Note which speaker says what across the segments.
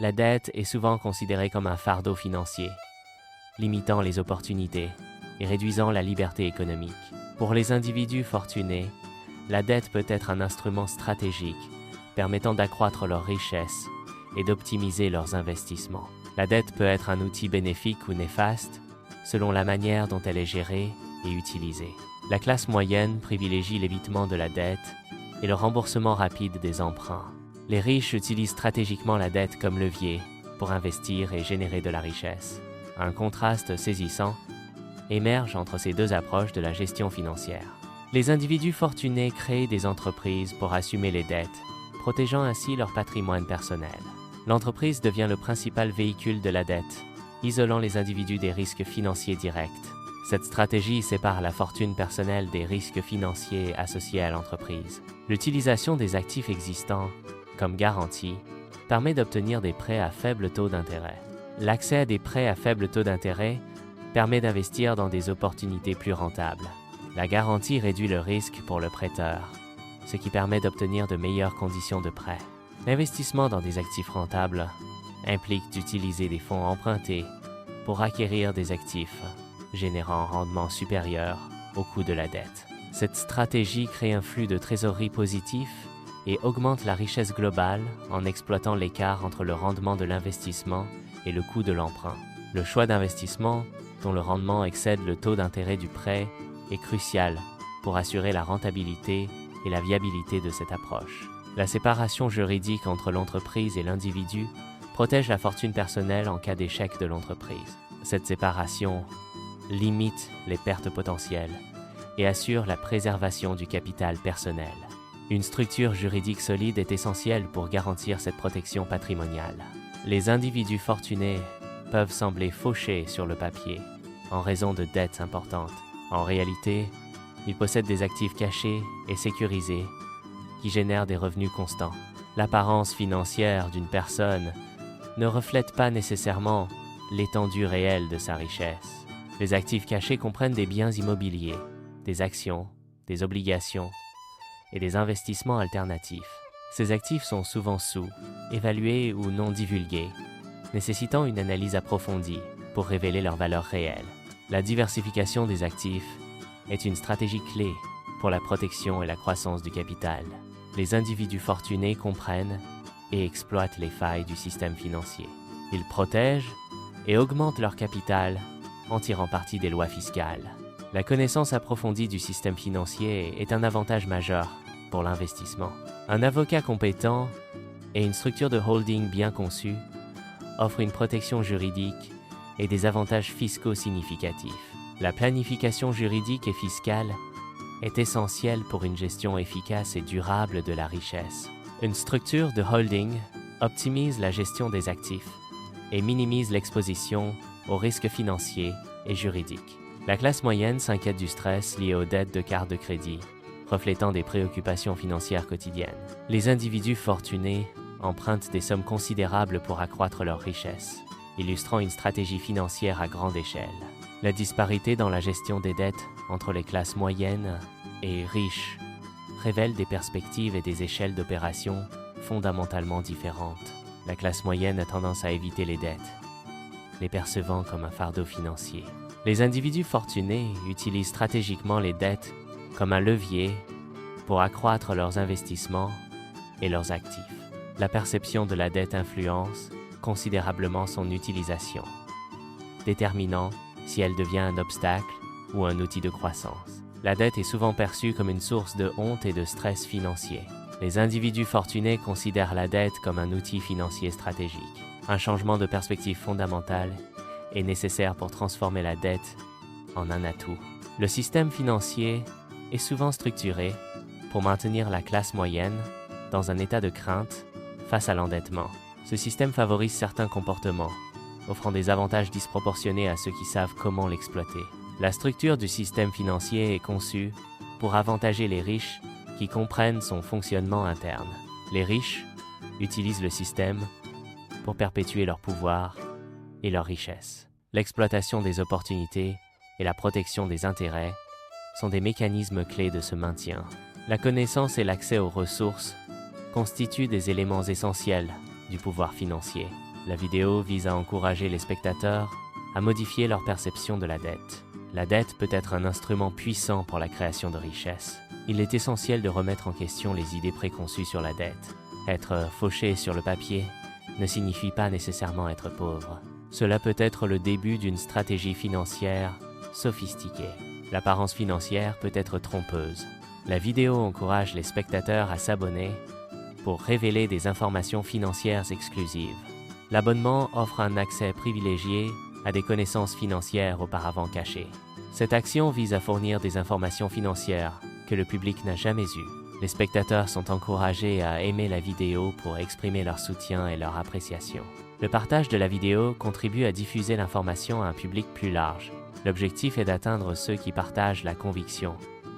Speaker 1: La dette est souvent considérée comme un fardeau financier, limitant les opportunités et réduisant la liberté économique. Pour les individus fortunés, la dette peut être un instrument stratégique permettant d'accroître leur richesse et d'optimiser leurs investissements. La dette peut être un outil bénéfique ou néfaste selon la manière dont elle est gérée et utilisée. La classe moyenne privilégie l'évitement de la dette et le remboursement rapide des emprunts. Les riches utilisent stratégiquement la dette comme levier pour investir et générer de la richesse. Un contraste saisissant émerge entre ces deux approches de la gestion financière. Les individus fortunés créent des entreprises pour assumer les dettes, protégeant ainsi leur patrimoine personnel. L'entreprise devient le principal véhicule de la dette, isolant les individus des risques financiers directs. Cette stratégie sépare la fortune personnelle des risques financiers associés à l'entreprise. L'utilisation des actifs existants, comme garantie, permet d'obtenir des prêts à faible taux d'intérêt. L'accès à des prêts à faible taux d'intérêt permet d'investir dans des opportunités plus rentables. La garantie réduit le risque pour le prêteur, ce qui permet d'obtenir de meilleures conditions de prêt. L'investissement dans des actifs rentables implique d'utiliser des fonds empruntés pour acquérir des actifs, générant un rendement supérieur au coût de la dette. Cette stratégie crée un flux de trésorerie positif et augmente la richesse globale en exploitant l'écart entre le rendement de l'investissement et le coût de l'emprunt. Le choix d'investissement, dont le rendement excède le taux d'intérêt du prêt, est crucial pour assurer la rentabilité et la viabilité de cette approche. La séparation juridique entre l'entreprise et l'individu protège la fortune personnelle en cas d'échec de l'entreprise. Cette séparation limite les pertes potentielles et assure la préservation du capital personnel. Une structure juridique solide est essentielle pour garantir cette protection patrimoniale. Les individus fortunés peuvent sembler fauchés sur le papier en raison de dettes importantes. En réalité, ils possèdent des actifs cachés et sécurisés qui génèrent des revenus constants. L'apparence financière d'une personne ne reflète pas nécessairement l'étendue réelle de sa richesse. Les actifs cachés comprennent des biens immobiliers, des actions, des obligations et des investissements alternatifs. Ces actifs sont souvent sous-évalués ou non divulgués, nécessitant une analyse approfondie pour révéler leur valeur réelle. La diversification des actifs est une stratégie clé pour la protection et la croissance du capital. Les individus fortunés comprennent et exploitent les failles du système financier. Ils protègent et augmentent leur capital en tirant parti des lois fiscales. La connaissance approfondie du système financier est un avantage majeur pour l'investissement. Un avocat compétent et une structure de holding bien conçue offrent une protection juridique et des avantages fiscaux significatifs. La planification juridique et fiscale est essentielle pour une gestion efficace et durable de la richesse. Une structure de holding optimise la gestion des actifs et minimise l'exposition aux risques financiers et juridiques. La classe moyenne s'inquiète du stress lié aux dettes de cartes de crédit, reflétant des préoccupations financières quotidiennes. Les individus fortunés empruntent des sommes considérables pour accroître leur richesse, illustrant une stratégie financière à grande échelle. La disparité dans la gestion des dettes entre les classes moyennes et riches révèle des perspectives et des échelles d'opération fondamentalement différentes. La classe moyenne a tendance à éviter les dettes, les percevant comme un fardeau financier. Les individus fortunés utilisent stratégiquement les dettes comme un levier pour accroître leurs investissements et leurs actifs. La perception de la dette influence considérablement son utilisation, déterminant si elle devient un obstacle ou un outil de croissance. La dette est souvent perçue comme une source de honte et de stress financier. Les individus fortunés considèrent la dette comme un outil financier stratégique. Un changement de perspective fondamentale est nécessaire pour transformer la dette en un atout. Le système financier est souvent structuré pour maintenir la classe moyenne dans un état de crainte face à l'endettement. Ce système favorise certains comportements, offrant des avantages disproportionnés à ceux qui savent comment l'exploiter. La structure du système financier est conçue pour avantager les riches qui comprennent son fonctionnement interne. Les riches utilisent le système pour perpétuer leur pouvoir et leur richesse. L'exploitation des opportunités et la protection des intérêts sont des mécanismes clés de ce maintien. La connaissance et l'accès aux ressources constituent des éléments essentiels du pouvoir financier. La vidéo vise à encourager les spectateurs à modifier leur perception de la dette. La dette peut être un instrument puissant pour la création de richesse. Il est essentiel de remettre en question les idées préconçues sur la dette. Être fauché sur le papier ne signifie pas nécessairement être pauvre. Cela peut être le début d'une stratégie financière sophistiquée. L'apparence financière peut être trompeuse. La vidéo encourage les spectateurs à s'abonner pour révéler des informations financières exclusives. L'abonnement offre un accès privilégié à des connaissances financières auparavant cachées. Cette action vise à fournir des informations financières que le public n'a jamais eues. Les spectateurs sont encouragés à aimer la vidéo pour exprimer leur soutien et leur appréciation. Le partage de la vidéo contribue à diffuser l'information à un public plus large. L'objectif est d'atteindre ceux qui partagent la conviction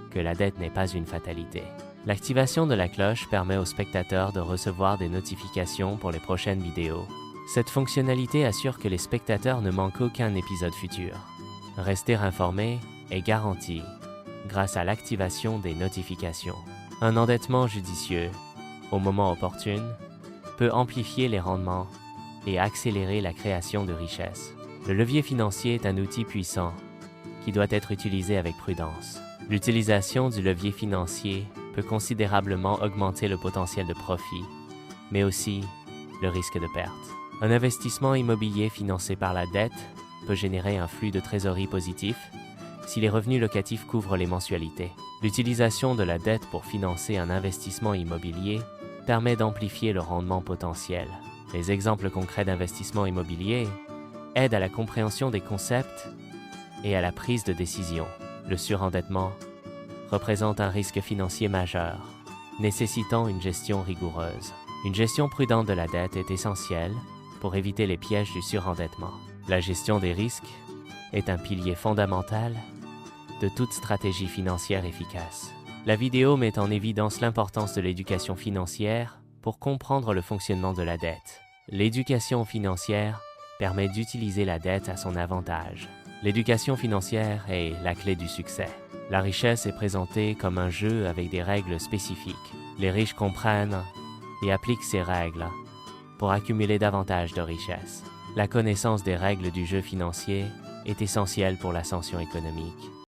Speaker 1: que la dette n'est pas une fatalité. L'activation de la cloche permet aux spectateurs de recevoir des notifications pour les prochaines vidéos. Cette fonctionnalité assure que les spectateurs ne manquent aucun épisode futur. Rester informé est garanti grâce à l'activation des notifications. Un endettement judicieux, au moment opportun, peut amplifier les rendements et accélérer la création de richesses. Le levier financier est un outil puissant qui doit être utilisé avec prudence. L'utilisation du levier financier peut considérablement augmenter le potentiel de profit, mais aussi le risque de perte. Un investissement immobilier financé par la dette peut générer un flux de trésorerie positif si les revenus locatifs couvrent les mensualités. L'utilisation de la dette pour financer un investissement immobilier permet d'amplifier le rendement potentiel. Les exemples concrets d'investissement immobilier aident à la compréhension des concepts et à la prise de décision. Le surendettement représente un risque financier majeur, nécessitant une gestion rigoureuse. Une gestion prudente de la dette est essentielle pour éviter les pièges du surendettement. La gestion des risques est un pilier fondamental de toute stratégie financière efficace. La vidéo met en évidence l'importance de l'éducation financière pour comprendre le fonctionnement de la dette. L'éducation financière permet d'utiliser la dette à son avantage. L'éducation financière est la clé du succès. La richesse est présentée comme un jeu avec des règles spécifiques. Les riches comprennent et appliquent ces règles pour accumuler davantage de richesses. La connaissance des règles du jeu financier est essentielle pour l'ascension économique.